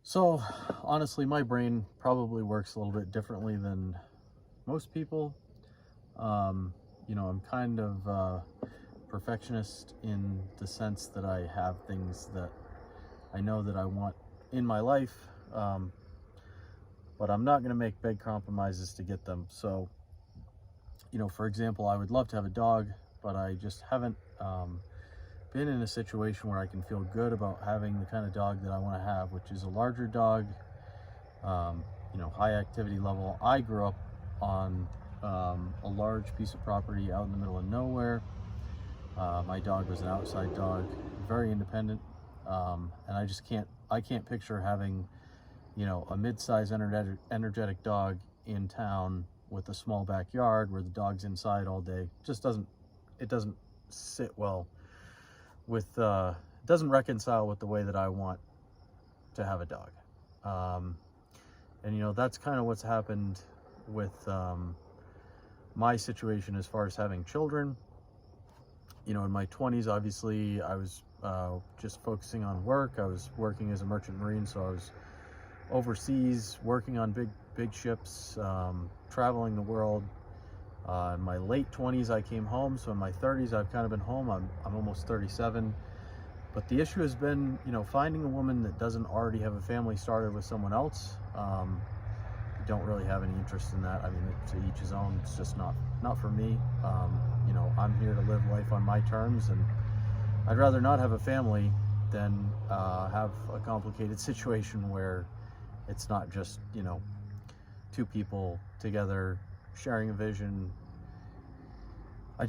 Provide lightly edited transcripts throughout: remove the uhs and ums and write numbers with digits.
So, honestly, my brain probably works a little bit differently than most people. Um, I'm kind of perfectionist in the sense that I have things that I know that I want in my life, um, but I'm not going to make big compromises to get them. So, for example, I would love to have a dog, but I just haven't been in a situation where I can feel good about having the kind of dog that I want to have, which is a larger dog, um, high activity level. I grew up on a large piece of property out in the middle of nowhere. My dog was an outside dog, very independent, and I can't picture having, a mid-size energetic dog in town with a small backyard where the dog's inside all day. It doesn't sit well with, doesn't reconcile with the way that I want to have a dog. Um, and that's kind of what's happened with my situation as far as having children. In my 20s, obviously I was just focusing on work. I was working as a merchant marine, so I was overseas working on big ships, traveling the world. In my late 20s I came home, so in my 30s I've kind of been home. I'm almost 37. But the issue has been, finding a woman that doesn't already have a family started with someone else. Don't really have any interest in that. I mean, to each his own. It's just not for me. I'm here to live life on my terms, and I'd rather not have a family than have a complicated situation where it's not just two people together sharing a vision. I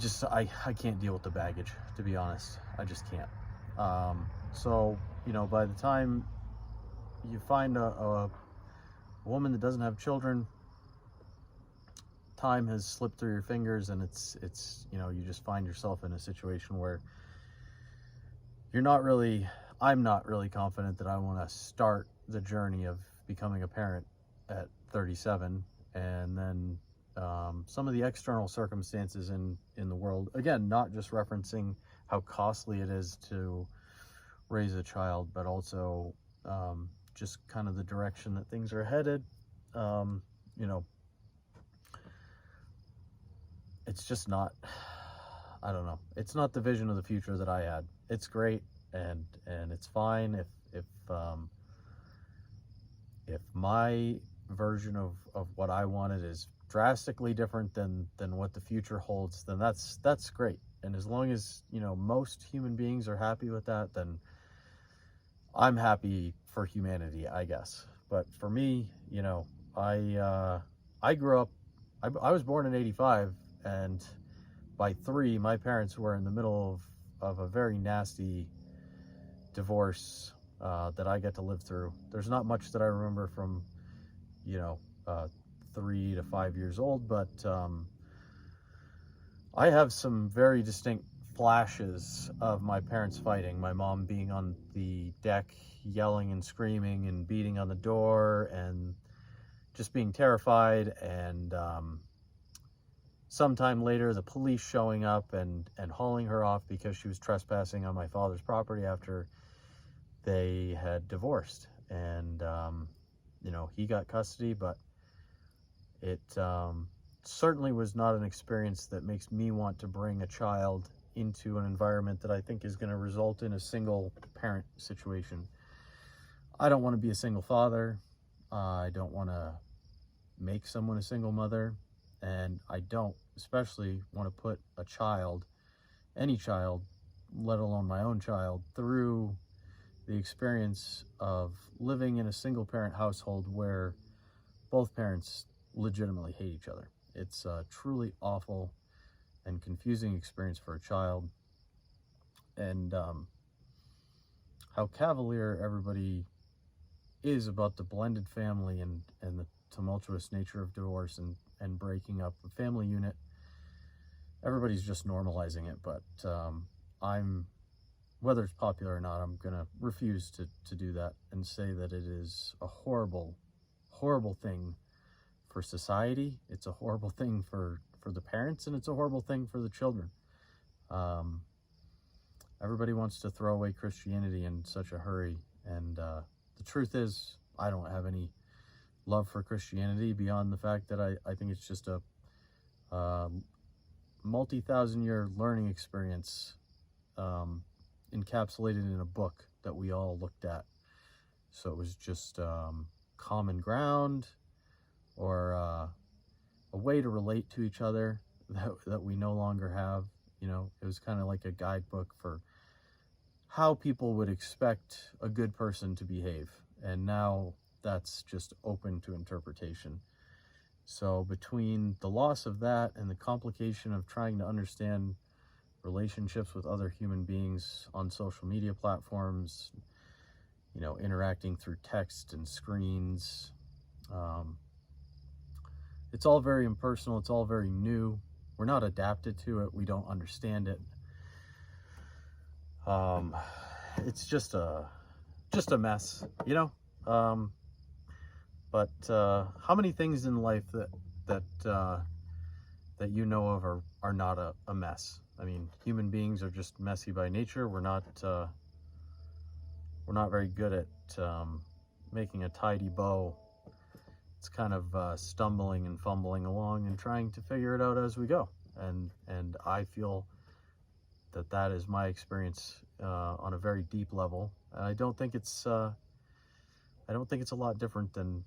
can't deal with the baggage, to be honest. I just can't. So by the time you find a woman that doesn't have children, time has slipped through your fingers, and it's you just find yourself in a situation where I'm not really confident that I want to start the journey of becoming a parent at 37. And then some of the external circumstances in the world, again, not just referencing how costly it is to raise a child, but also just kind of the direction that things are headed. um, you know it's just not, I don't know, it's not the vision of the future that I had. It's great, and it's fine if my version of what I wanted is drastically different than what the future holds, then that's great. And as long as most human beings are happy with that, then I'm happy for humanity, I guess. But for me, I grew up. I was born in '85, and by three, my parents were in the middle of a very nasty divorce that I get to live through. There's not much that I remember from you know uh, 3 to 5 years old, but I have some very distinct flashes of my parents fighting. My mom being on the deck, yelling and screaming and beating on the door, and just being terrified. And sometime later, the police showing up and hauling her off because she was trespassing on my father's property after they had divorced. And he got custody, but it certainly was not an experience that makes me want to bring a child into an environment that I think is going to result in a single parent situation. I don't want to be a single father. I don't want to make someone a single mother. And I don't especially want to put a child, any child, let alone my own child, through the experience of living in a single parent household where both parents legitimately hate each other. It's a truly awful and confusing experience for a child. And how cavalier everybody is about the blended family and the tumultuous nature of divorce and breaking up a family unit. Everybody's just normalizing it, but whether it's popular or not, I'm gonna refuse to do that and say that it is a horrible, horrible thing for society. It's a horrible thing for the parents, and it's a horrible thing for the children. Everybody wants to throw away Christianity in such a hurry, and the truth is, I don't have any love for Christianity beyond the fact that I think it's just a multi-thousand-year learning experience encapsulated in a book that we all looked at. So it was just common ground, or a way to relate to each other that we no longer have. You know, it was kind of like a guidebook for how people would expect a good person to behave. And now that's just open to interpretation. So between the loss of that and the complication of trying to understand relationships with other human beings on social media platforms, you know, interacting through text and screens, it's all very impersonal. It's all very new. We're not adapted to it. We don't understand it. It's just a mess, you know. But how many things in life that you know of are not a mess? I mean, human beings are just messy by nature. We're not very good at making a tidy bow. It's kind of stumbling and fumbling along and trying to figure it out as we go. And I feel that is my experience on a very deep level. And I don't think it's a lot different than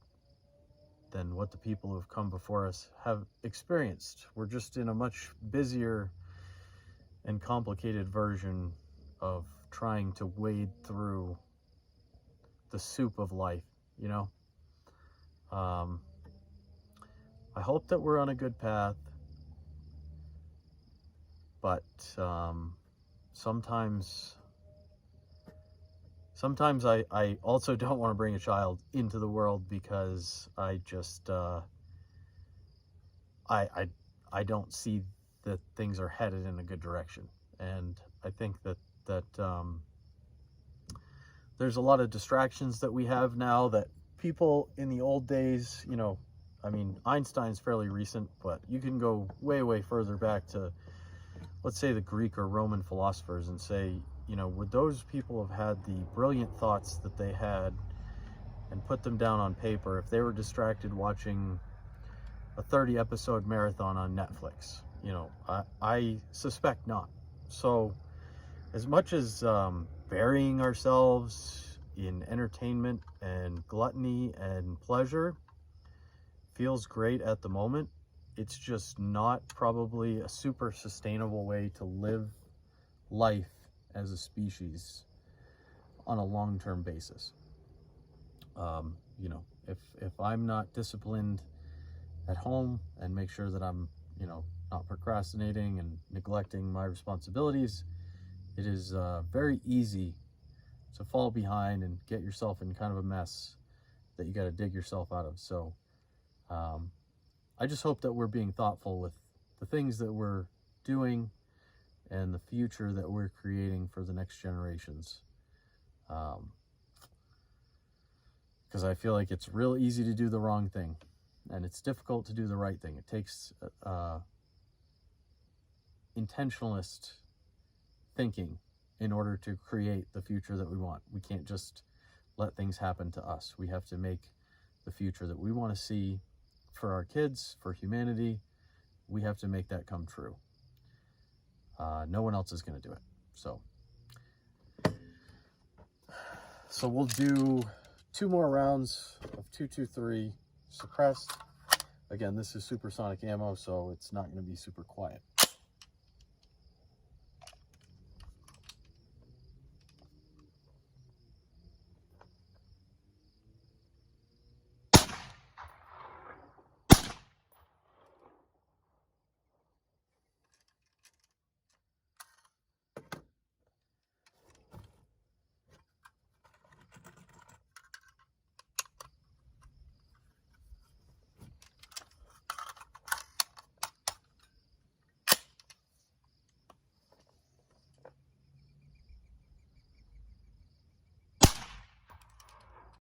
what the people who have come before us have experienced. We're just in a much busier and complicated version of trying to wade through the soup of life, you know. I hope that we're on a good path, but sometimes I also don't want to bring a child into the world, because I just I don't see that things are headed in a good direction. And I think that there's a lot of distractions that we have now that people in the old days, you know, I mean, Einstein's fairly recent, but you can go way, way further back to, let's say, the Greek or Roman philosophers, and say, you know, would those people have had the brilliant thoughts that they had and put them down on paper if they were distracted watching a 30-episode marathon on Netflix? You know, I suspect not. So as much as burying ourselves in entertainment and gluttony and pleasure feels great at the moment, it's just not probably a super sustainable way to live life as a species on a long-term basis. You know, if I'm not disciplined at home and make sure that I'm, you know, not procrastinating and neglecting my responsibilities, it is very easy to fall behind and get yourself in kind of a mess that you got to dig yourself out of. So I just hope that we're being thoughtful with the things that we're doing and the future that we're creating for the next generations. Because I feel like it's real easy to do the wrong thing, and it's difficult to do the right thing. It takes intentionalist thinking in order to create the future that we want. We can't just let things happen to us. We have to make the future that we want to see for our kids, for humanity. We have to make that come true. No one else is going to do it. So we'll do 2 more rounds of 223 suppressed. Again, this is supersonic ammo, so it's not going to be super quiet.